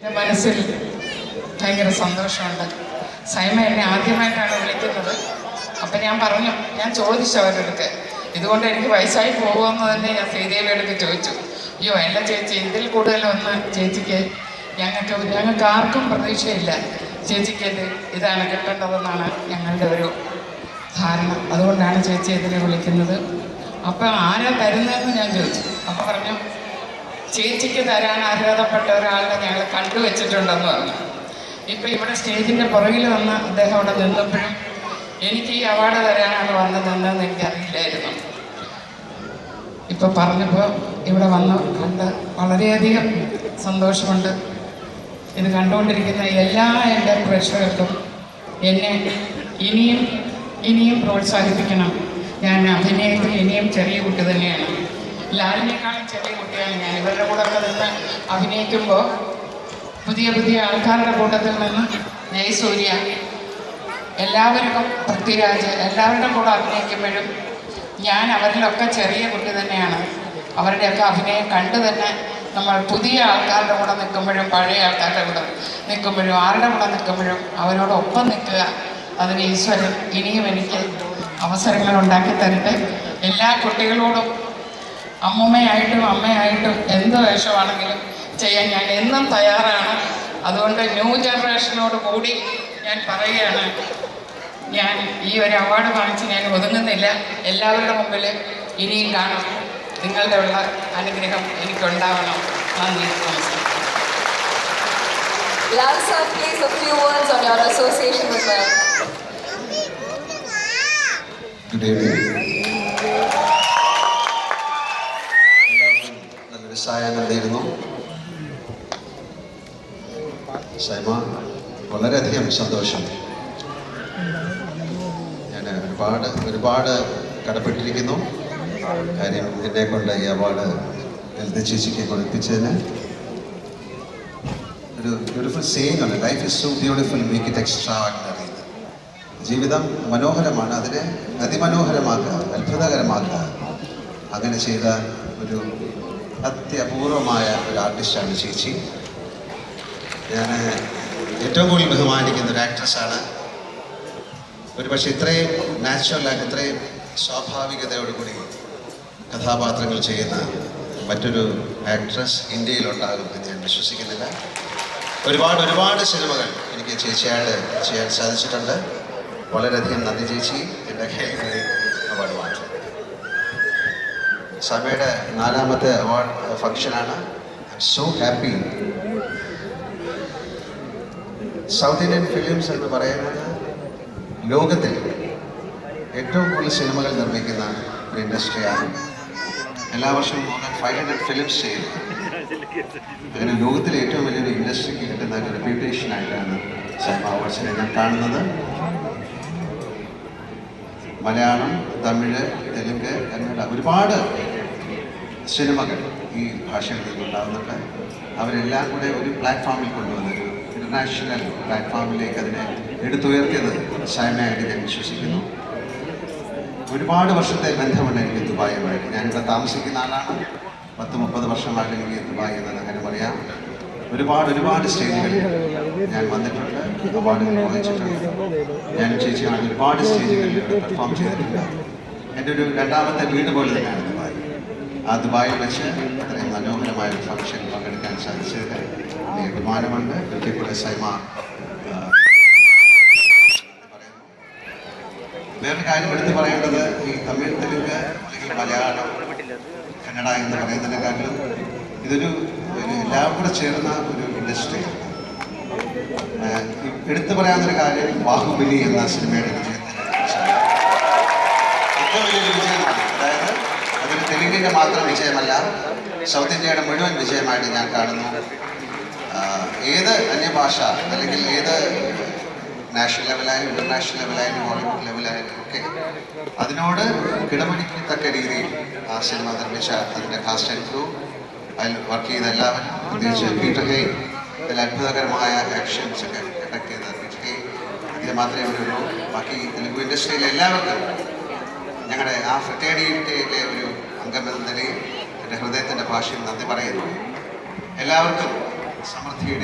എൻ്റെ മനസ്സിൽ ഭയങ്കര സന്തോഷമുണ്ട്. സൈമ എന്നെ ആദ്യമായിട്ടാണ് വിളിക്കുന്നത്. അപ്പം ഞാൻ ചോദിച്ചു അവരുടെ ഇതുകൊണ്ട് എനിക്ക് വയസ്സായി പോകുമെന്ന് തന്നെ ഞാൻ ശ്രീദേവിയോടൊക്കെ ചോദിച്ചു. അയ്യോ അല്ല ചേച്ചി, ഇതിൽ കൂടുതലൊന്ന് ചേച്ചിക്ക് ഞങ്ങൾക്ക് ആർക്കും പ്രതീക്ഷയില്ല. ചേച്ചിക്ക് ഇതാണ് കിട്ടേണ്ടതെന്നാണ് ഞങ്ങളുടെ ഒരു ധാരണ. അതുകൊണ്ടാണ് ചേച്ചി ഇതിനെ വിളിക്കുന്നത്. അപ്പം ആരാ തരുന്നതെന്ന് ഞാൻ ചോദിച്ചു. അപ്പം പറഞ്ഞു ചേച്ചിക്ക് തരാൻ അർഹതപ്പെട്ട ഒരാളെ ഞങ്ങൾ കണ്ടുവച്ചിട്ടുണ്ടെന്ന് പറഞ്ഞു. ഇപ്പം ഇവിടെ സ്റ്റേജിൻ്റെ പുറകിൽ വന്ന് അദ്ദേഹം അവിടെ നിന്നപ്പോഴും എനിക്ക് ഈ അവാർഡ് തരാനാണ് വന്നതെന്ന് എനിക്കറിയില്ലായിരുന്നു. ഇപ്പം പറഞ്ഞപ്പോൾ ഇവിടെ വന്ന് കണ്ട് വളരെയധികം സന്തോഷമുണ്ട്. ഇത് കണ്ടുകൊണ്ടിരിക്കുന്ന എല്ലാ എൻ്റെ പ്രേക്ഷകർക്കും എന്നെ ഇനിയും പ്രോത്സാഹിപ്പിക്കണം. ഞാൻ അഭിനയത്തിൽ ഇനിയും ചെറിയ കുട്ടി തന്നെയാണ്. ലാലിനേക്കാളും ചെറിയ കുട്ടിയാണ് ഞാൻ. ഇവരുടെ കൂടെ ഒക്കെ നിന്ന് അഭിനയിക്കുമ്പോൾ പുതിയ ആൾക്കാരുടെ കൂട്ടത്തിൽ നിന്ന് ജയസൂര്യ, എല്ലാവർക്കും പൃഥ്വിരാജ്, എല്ലാവരുടെ കൂടെ അഭിനയിക്കുമ്പോഴും ഞാൻ അവരിലൊക്കെ ചെറിയ കുട്ടി തന്നെയാണ്. അവരുടെയൊക്കെ അഭിനയം കണ്ടു തന്നെ നമ്മൾ പുതിയ ആൾക്കാരുടെ കൂടെ നിൽക്കുമ്പോഴും പഴയ ആൾക്കാരുടെ കൂടെ നിൽക്കുമ്പോഴും ആരുടെ കൂടെ നിൽക്കുമ്പോഴും അവരോടൊപ്പം നിൽക്കുക. അതിന് ഈശ്വരൻ ഇനിയും എനിക്ക് അവസരങ്ങൾ ഉണ്ടാക്കി തരട്ടെ. എല്ലാ കുട്ടികളോടും അമ്മയായിട്ടും എന്ത് വേഷമാണെങ്കിലും ചെയ്യാൻ ഞാൻ എന്നും തയ്യാറാണ്. അതുകൊണ്ട് ന്യൂ ജനറേഷനോട് കൂടി ഞാൻ പറയുകയാണ്, ഞാൻ ഈ ഒരു അവാർഡ് വാങ്ങിച്ച് ഞാൻ ഒതുങ്ങുന്നില്ല. എല്ലാവരുടെ മുമ്പിൽ ഇനിയും കാണും. നിങ്ങളുടെ ഉള്ള അനുഗ്രഹം എനിക്കുണ്ടാവണം. നന്ദി, നമസ്കാരം. Lal sir, please a few words on your association with them. Good evening. നല്ലൊരു സായാഹ്നം നേരുന്നു. സൈമ, വളരെയധികം സന്തോഷം. ഞാൻ ഒരുപാട് കടപ്പെട്ടിരിക്കുന്നു. കാര്യം എന്നെ കൊണ്ട് ഈ അവാർഡ് ലളിത ചേച്ചിക്ക് കൊടുപ്പിച്ചതിന്. ഒരു ബ്യൂട്ടിഫുൾ സേയിങ് ആണ്, life is so beautiful, make it extra ordinary. ജീവിതം മനോഹരമാണ്, അതിനെ അതിമനോഹരമാക്കുക, അത്ഭുതകരമാക്കുക. അങ്ങനെ ചെയ്ത ഒരു അത്യപൂർവമായ ഒരു ആർട്ടിസ്റ്റാണ് ചേച്ചി. ഞാൻ ഏറ്റവും കൂടുതൽ ബഹുമാനിക്കുന്ന ഒരു ആക്ട്രസ്സാണ്. ഒരുപക്ഷെ ഇത്രയും നാച്ചുറലായിട്ട്, ഇത്രയും സ്വാഭാവികതയോടുകൂടി കഥാപാത്രങ്ങൾ ചെയ്യുന്ന മറ്റൊരു ആക്ട്രസ് ഇന്ത്യയിലുണ്ടാകും എന്ന് ഞാൻ വിശ്വസിക്കുന്നില്ല. ഒരുപാട് സിനിമകൾ എനിക്ക് ചേച്ചിയായിട്ട് ചെയ്യാൻ സാധിച്ചിട്ടുണ്ട്. വളരെയധികം നന്ദി ചേച്ചി. എൻ്റെ കയ്യിൽ അവാർഡ് വാങ്ങിച്ചു. സഭയുടെ 4ാമത്തെ അവാർഡ് ഫംഗ്ഷനാണ്. I M so happy. South Indian films എന്ന് പറയുന്നത് ലോകത്തിൽ ഏറ്റവും കൂടുതൽ സിനിമകൾ നിർമ്മിക്കുന്ന ഒരു ഇൻഡസ്ട്രിയാണ്. എല്ലാ വർഷവും more than 500 ഫിലിംസ് ചെയ്യുന്നു. അങ്ങനെ ലോകത്തിലെ ഏറ്റവും വലിയൊരു ഇൻഡസ്ട്രിക്ക് കിട്ടുന്ന ഒരു റെപ്യൂട്ടേഷനായിട്ടാണ് സൈമ അവാർഡ്സിനെ ഞാൻ കാണുന്നത്. മലയാളം, തമിഴ്, തെലുങ്ക്, കന്നഡ ഒരുപാട് സിനിമകൾ ഈ ഭാഷയിൽ നിന്നുണ്ടാകുന്നുണ്ട്. അവരെല്ലാം കൂടെ ഒരു പ്ലാറ്റ്ഫോമിൽ കൊണ്ടുവന്ന് ഒരു ഇൻ്റർനാഷണൽ പ്ലാറ്റ്ഫോമിലേക്ക് അതിനെ എടുത്തുയർത്തിയത് സൈമയായിട്ട് ഞാൻ വിശ്വസിക്കുന്നു. ഒരുപാട് വർഷത്തെ ബന്ധമുണ്ട് എനിക്ക് ദുബായുമായിട്ട്. ഞാനിവിടെ താമസിക്കുന്ന ആളാണ്. 10-30 വർഷമായിട്ട് എനിക്ക് ദുബായ് എന്ന നഗരം അറിയാം. ഒരുപാട് സ്റ്റേജുകളിൽ ഞാൻ വന്നിട്ടുണ്ട്, അവാർഡുകൾ വാങ്ങിച്ചിട്ടുണ്ട്. ഞാൻ ചേച്ചിയാണ് ഒരുപാട് സ്റ്റേജുകളിൽ പെർഫോം ചെയ്തിട്ടുണ്ട്. എൻ്റെ ഒരു 2ാമത്തെ വീട് പോലെ തന്നെയാണ് ദുബായ്. ആ ദുബായിൽ വെച്ച് അത്രയും മനോഹരമായ ഒരു ഫംഗ്ഷൻ പങ്കെടുക്കാൻ സാധിച്ചത് എനിക്ക് അഭിമാനമുണ്ട്. ഒരിക്കൽ കൂടെ സൈമ വേറൊരു കാര്യം എടുത്ത് പറയേണ്ടത്, ഈ തമിഴ്, തെലുങ്ക് അല്ലെങ്കിൽ മലയാളം, കന്നഡ എന്ന് പറയുന്നതിനെക്കാട്ടിലും ഇതൊരു എല്ലാം കൂടെ ചേർന്ന ഒരു ഇൻഡസ്ട്രിയാണ്. എടുത്തു പറയാവുന്നൊരു കാര്യം, ബാഹുബലി എന്ന സിനിമയുടെ വിജയത്തിന് ഏറ്റവും വലിയൊരു വിജയമാണ്. അതായത് അതൊരു തെലുങ്കിൻ്റെ മാത്രം വിജയമല്ല, സൗത്ത് ഇന്ത്യയുടെ മുഴുവൻ വിജയമായിട്ട് ഞാൻ കാണുന്നു. ഏത് അന്യഭാഷ അല്ലെങ്കിൽ ഏത് നാഷണൽ ലെവലായാലും ഇൻ്റർനാഷണൽ ലെവലായാലും ഹോളിവുഡ് ലെവലായാലും ഒക്കെ അതിനോട് കിടപിടിക്കത്തക്ക രീതിയിൽ ആ സിനിമ നിർമ്മിച്ച അതിൻ്റെ കാസ്റ്റ് ആൻഡ് ക്രൂ, അതിൽ വർക്ക് ചെയ്ത എല്ലാവരും, പ്രത്യേകിച്ച് പീറ്റർ ഹെയ്ൻ, അതിൽ അത്ഭുതകരമായ ആക്ഷൻസ് ഒക്കെ കണ്ടക്ട് ചെയ്ത പീറ്റർ ഹെയ്ൻ, ഇതിന് മാത്രമേ അവരുള്ളൂ. ബാക്കി തെലുങ്ക് ഇൻഡസ്ട്രിയിലെ എല്ലാവർക്കും ഞങ്ങളുടെ ആ ഫ്രറ്റേണിറ്റിയിലെ ഒരു അംഗമെന്ന നിലയിൽ എൻ്റെ ഹൃദയത്തിൻ്റെ ഭാഷയിൽ നന്ദി പറയുന്നു. എല്ലാവർക്കും സമൃദ്ധിയുടെ